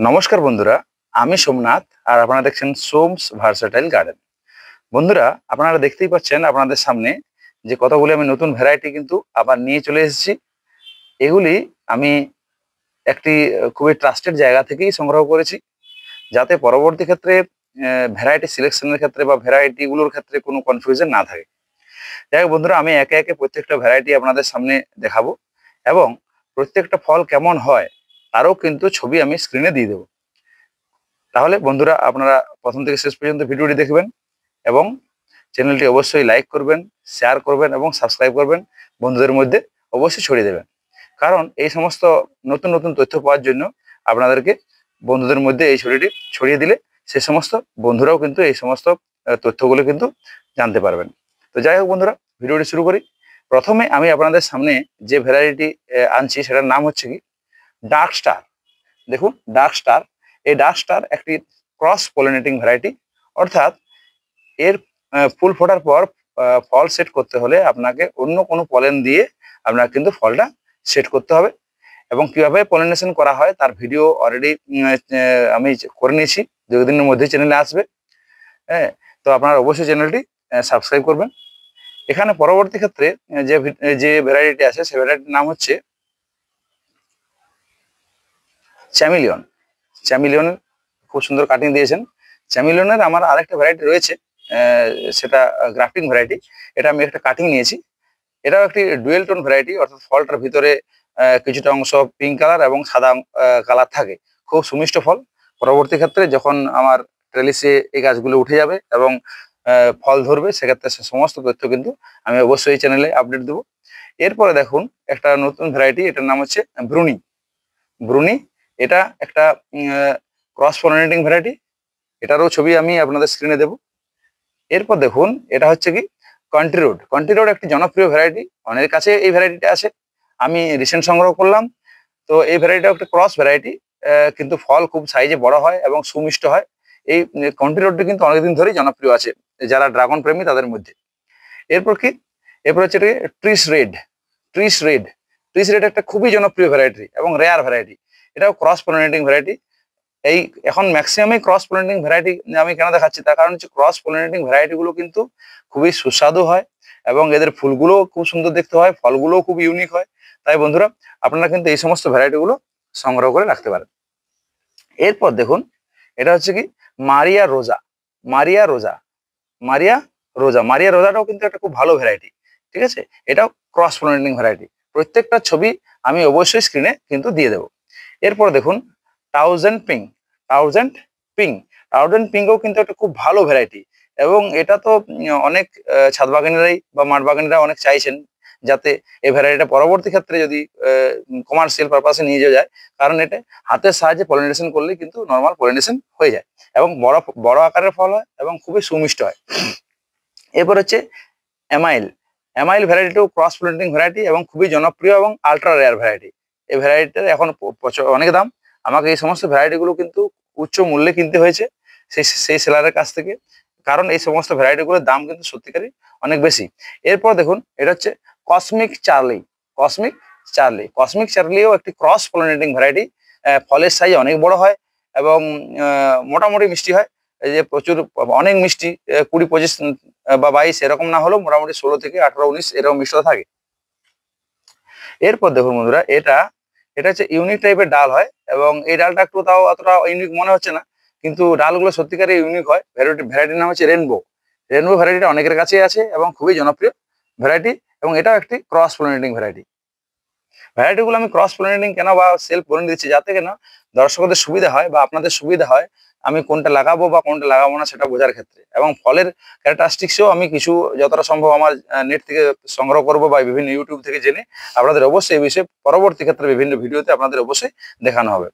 নমস্কার বন্ধুরা, আমি সোমনাথ আর আপনারা দেখছেন সোমস ভার্সাটাইল গার্ডেন। বন্ধুরা, আপনারা দেখতেই পাচ্ছেন আপনাদের সামনে যে কতগুলি আমি নতুন ভ্যারাইটি কিন্তু আবার নিয়ে চলে এসেছি। এগুলি আমি একটি খুবই ট্রাস্টেড জায়গা থেকেই সংগ্রহ করেছি, যাতে পরবর্তী ক্ষেত্রে ভ্যারাইটি সিলেকশনের ক্ষেত্রে বা ভ্যারাইটি গুলোর ক্ষেত্রে কোনো কনফিউশন না থাকে। যাই হোক বন্ধুরা, আমি একে একে প্রত্যেকটা ভ্যারাইটি আপনাদের সামনে দেখাবো এবং প্রত্যেকটা ফল কেমন হয় তারও কিন্তু ছবি আমি স্ক্রিনে দিয়ে দেবো। তাহলে বন্ধুরা, আপনারা প্রথম থেকে শেষ পর্যন্ত ভিডিওটি দেখবেন এবং চ্যানেলটি অবশ্যই লাইক করবেন, শেয়ার করবেন এবং সাবস্ক্রাইব করবেন। বন্ধুদের মধ্যে অবশ্যই ছড়িয়ে দেবেন, কারণ এই সমস্ত নতুন নতুন তথ্য পাওয়ার জন্য আপনাদেরকে বন্ধুদের মধ্যে এই ছড়িটি ছড়িয়ে দিলে সে সমস্ত বন্ধুরাও কিন্তু এই সমস্ত তথ্যগুলো কিন্তু জানতে পারবেন। তো যাই হোক বন্ধুরা, ভিডিওটি শুরু করি। প্রথমে আমি আপনাদের সামনে যে ভ্যারাইটি আনছি সেটার নাম হচ্ছে কি ডার্ক স্টার। দেখুন, ডার্ক স্টার, এই ডার্ক স্টার একটি ক্রস পলিনেটিং ভ্যারাইটি, অর্থাৎ এর ফুল ফোটার পর ফল সেট করতে হলে আপনাকে অন্য কোনো পলেন দিয়ে আপনাকে কিন্তু ফলটা সেট করতে হবে। এবং কিভাবে পলিনেশন করা হয় তার ভিডিও অলরেডি আমি করে নিয়েছি, 2 দিনের মধ্যে চ্যানেলে আসবে। হ্যাঁ, তো আপনারা অবশ্যই চ্যানেলটি সাবস্ক্রাইব করবেন। এখানে পরবর্তী ক্ষেত্রে যে ভ্যারাইটি আছে সে ভ্যারাইটির নাম হচ্ছে চ্যামিলিয়ন। চ্যামিলিয়নের খুব সুন্দর কাটিং দিয়েছেন। চ্যামিলিয়নের আমার আরেকটা ভ্যারাইটি রয়েছে, সেটা গ্রাফটিং ভ্যারাইটি। এটা আমি একটা কাটিং নিয়েছি। এটাও একটি ডুয়েল টোন ভ্যারাইটি, অর্থাৎ ফলটার ভিতরে কিছুটা অংশ পিঙ্ক কালার এবং সাদা কালার থাকে। খুব সুমিষ্ট ফল। পরবর্তী ক্ষেত্রে যখন আমার ট্রেলিসে এই গাছগুলো উঠে যাবে এবং ফল ধরবে, সেক্ষেত্রে সে সমস্ত তথ্য কিন্তু আমি অবশ্যই এই চ্যানেলে আপডেট দেবো। এরপরে দেখুন একটা নতুন ভ্যারাইটি, এটার নাম হচ্ছে ব্রুনি। ব্রুনি, এটা একটা ক্রস পলিনেটিং ভ্যারাইটি। এটারও ছবি আমি আপনাদের স্ক্রিনে দেবো। এরপর দেখুন, এটা হচ্ছে কি কান্ট্রি রোড। কান্ট্রি রোড একটি জনপ্রিয় ভ্যারাইটি, অনেকের কাছে এই ভ্যারাইটিটা আছে। আমি রিসেন্ট সংগ্রহ করলাম। তো এই ভ্যারাইটিটা একটা ক্রস ভ্যারাইটি, কিন্তু ফল খুব সাইজে বড় হয় এবং সুমিষ্ট হয়। এই কান্ট্রি রোডটি কিন্তু অনেকদিন ধরেই জনপ্রিয় আছে যারা ড্রাগন প্রেমী তাদের মধ্যে। এরপর কি, এরপর হচ্ছে trees red. Trees red, trees red একটা খুবই জনপ্রিয় ভ্যারাইটি এবং রেয়ার ভ্যারাইটি। এটাও ক্রস পলিনেটিং ভ্যারাইটি। এই এখন ম্যাক্সিমামই ক্রস পলিনেটিং ভ্যারাইটি আমি কেন দেখাচ্ছি, তার কারণ হচ্ছে ক্রস পলিনেটিং ভ্যারাইটি গুলো কিন্তু খুবই সুস্বাদু হয় এবং এদের ফুলগুলো খুব সুন্দর দেখতে হয়, ফলগুলোও খুব ইউনিক হয়। তাই বন্ধুরা, আপনারা কিন্তু এই সমস্ত ভ্যারাইটি গুলো সংগ্রহ করে রাখতে পারেন। এরপর দেখুন, এটা হচ্ছে কি মারিয়া রোজা। মারিয়া রোজা, মারিয়া রোজা, মারিয়া রোজাটাও কিন্তু একটা খুব ভালো ভ্যারাইটি। ঠিক আছে, এটাও ক্রস পলিনেটিং ভ্যারাইটি। প্রত্যেকটা ছবি আমি অবশ্যই স্ক্রিনে কিন্তু দিয়ে দেবো। এরপর দেখুন thousand ping. Thousand ping, thousand পিংও কিন্তু একটা খুব ভালো ভ্যারাইটি এবং এটা তো অনেক ছাদ বাগানিরাই বা মাঠ বাগানিরা অনেক চাইছেন যাতে এই ভ্যারাইটিটা পরবর্তী ক্ষেত্রে যদি কমার্শিয়াল পারপাসে নিয়ে যাওয়া যায়, কারণ এটা হাতের সাহায্যে পলিনেশন করলে কিন্তু নর্মাল পলিনেশন হয়ে যায় এবং বড় বড় আকারের ফল হয় এবং খুবই সুমিষ্ট হয়। এরপর হচ্ছে এমাইল। এমাইল ভ্যারাইটিও ক্রস পলিনেটিং ভ্যারাইটি এবং খুবই জনপ্রিয় এবং আল্ট্রা রেয়ার ভ্যারাইটি। এই ভ্যারাইটির এখন অনেক দাম। আমাকে এই সমস্ত ভ্যারাইটিগুলো কিন্তু উচ্চ মূল্যে কিনতে হয়েছে সেই সেলারের কাছ থেকে, কারণ এই সমস্ত ভ্যারাইটিগুলোর দাম কিন্তু সত্যিকারই অনেক বেশি। এরপর দেখুন, এটা হচ্ছে cosmic charlie. Cosmic charlie, cosmic চার্লিও একটি ক্রস পলিনেটিং ভ্যারাইটি। ফলের সাইজ অনেক বড় হয় এবং মোটামুটি মিষ্টি হয়। এই যে প্রচুর অনেক মিষ্টি, 20-25 বা 22 এরকম না হলেও মোটামুটি 16 থেকে 18-19 এরকম মিষ্টতা থাকে। এরপর দেখুন বন্ধুরা, এটা এটা হচ্ছে ইউনিক টাইপের ডাল হয় এবং এই ডালটা একটু তাও অতটা ইউনিক মনে হচ্ছে না, কিন্তু ডালগুলো সত্যিকারই ইউনিক হয়। ভ্যারাইটির নাম হচ্ছে রেনবো। রেনবো ভ্যারাইটিটা অনেকের কাছেই আছে এবং খুবই জনপ্রিয় ভ্যারাইটি এবং এটাও একটি ক্রস পলিনেটিং ভ্যারাইটি। ভ্যারাইটিগুলো আমি ক্রস পলিনেটিং কেন বা সেলফ পলিনেট দিচ্ছি, যাতে কেন দর্শকদের সুবিধা হয় বা আপনাদের সুবিধা হয় আমি কোনটা লাগাবো বা কোনটা লাগাবো না সেটা বোঝার ক্ষেত্রে। এবং ফলের ক্যারেক্টারিস্টিক্সও আমি কিছু যতটা সম্ভব আমার নেট থেকে সংগ্রহ করবো বা বিভিন্ন ইউটিউব থেকে জেনে আপনাদের অবশ্যই এই বিষয়ে পরবর্তী ক্ষেত্রে বিভিন্ন ভিডিওতে আপনাদের অবশ্যই দেখানো হবে।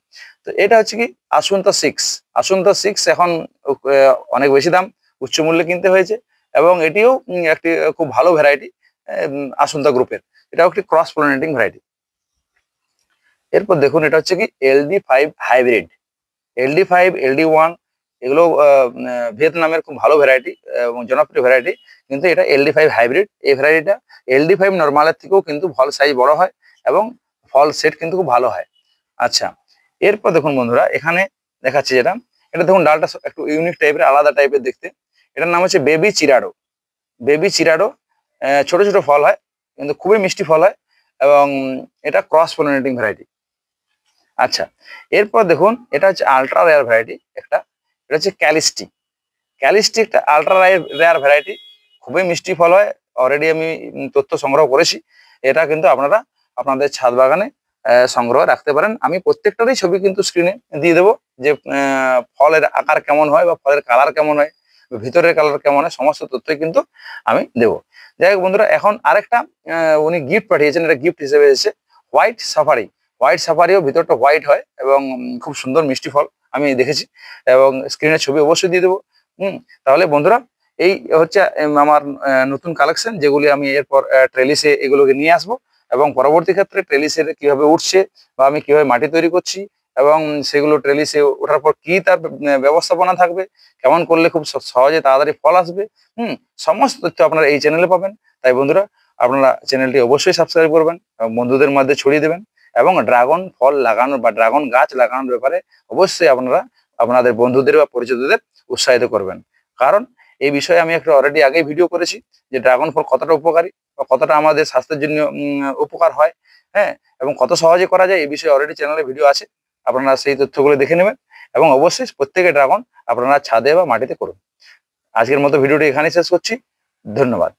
তো এটা হচ্ছে কি আসুন্তা 6। আসুন্তা 6 এখন অনেক বেশি দাম, উচ্চ মূল্যে কিনতে হয়েছে এবং এটিও একটি খুব ভালো ভ্যারাইটি আসুন্তা গ্রুপের। এটাও একটি ক্রস পলিনেটিং ভ্যারাইটি। এরপর দেখুন, এটা হচ্ছে কি LD5 হাইব্রিড। LD5, LD1 এগুলো ভিয়েতনামের খুব ভালো ভ্যারাইটি এবং জনপ্রিয় ভ্যারাইটি, কিন্তু এটা LD5 হাইব্রিড। এই ভ্যারাইটিটা LD5 নর্মালের থেকেও কিন্তু ফল সাইজ বড় হয় এবং ফল সেট কিন্তু খুব ভালো হয়। আচ্ছা, এরপর দেখুন বন্ধুরা, এখানে দেখাচ্ছি যেটা, এটা দেখুন ডালটা একটু ইউনিক টাইপের, আলাদা টাইপের দেখতে। এটার নাম হচ্ছে বেবি চিরাডো। বেবি চিরাডো, ছোট ছোট ফল হয় কিন্তু খুবই মিষ্টি ফল হয়, এবং এটা ক্রস পলিনেটিং ভ্যারাইটি। আচ্ছা, এরপর দেখুন এটা হচ্ছে আলট্রা রেয়ার ভ্যারাইটি একটা, এটা হচ্ছে ক্যালিস্টি। ক্যালিস্টি একটা আলট্রা রেয়ার ভ্যারাইটি, খুবই মিষ্টি ফল হয়। অলরেডি আমি তথ্য সংগ্রহ করেছি। এটা কিন্তু আপনারা আপনাদের ছাদ বাগানে সংগ্রহ রাখতে পারেন। আমি প্রত্যেকটারই ছবি কিন্তু স্ক্রিনে দিয়ে দেবো, যে ফলের আকার কেমন হয় বা ফলের কালার কেমন হয়, ভিতরের কালার কেমন হয়, সমস্ত তথ্যই কিন্তু আমি দেবো। যাই হোক বন্ধুরা, এখন আরেকটা উনি গিফট পাঠিয়েছেন, এটা গিফট হিসেবে এসেছে হোয়াইট সাফারি। হোয়াইট সাফারিও ভিতরটা হোয়াইট হয় এবং খুব সুন্দর মিষ্টি ফল আমি দেখেছি, এবং স্ক্রিনের ছবি অবশ্যই দিয়ে দেবো। তাহলে বন্ধুরা, এই হচ্ছে আমার নতুন কালেকশন, যেগুলি আমি এরপর ট্রেলিসে এগুলোকে নিয়ে আসবো, এবং পরবর্তী ক্ষেত্রে ট্রেলিসের কিভাবে উঠছে বা আমি কিভাবে মাটি তৈরি করছি, এবং সেগুলো ট্রেলিসে ওঠার পর কি তার ব্যবস্থাপনা থাকবে, কেমন করলে খুব সহজে তাড়াতাড়ি ফল আসবে, সমস্ত তথ্য আপনারা এই চ্যানেলে পাবেন। তাই বন্ধুরা, আপনারা চ্যানেলটি অবশ্যই সাবস্ক্রাইব করবেন এবং বন্ধুদের মধ্যে ছড়িয়ে দেবেন, এবং ড্রাগন ফল লাগানোর বা ড্রাগন গাছ লাগানোর ব্যাপারে অবশ্যই আপনারা আপনাদের বন্ধুদের বা পরিচিতদের উৎসাহিত করবেন। কারণ এই বিষয়ে আমি একটা অলরেডি আগেই ভিডিও করেছি, যে ড্রাগন ফল কতটা উপকারী বা কতটা আমাদের স্বাস্থ্যের জন্য উপকার হয়, হ্যাঁ, এবং কত সহজে করা যায়, এই বিষয়ে অলরেডি চ্যানেলে ভিডিও আছে। আপনারা সেই তথ্যগুলো দেখে নেবেন, এবং অবশ্যই প্রত্যেকে ড্রাগন আপনারা ছাদে বা মাটিতে করুন। আজকের মতো ভিডিওটি এখানেই শেষ করছি। ধন্যবাদ।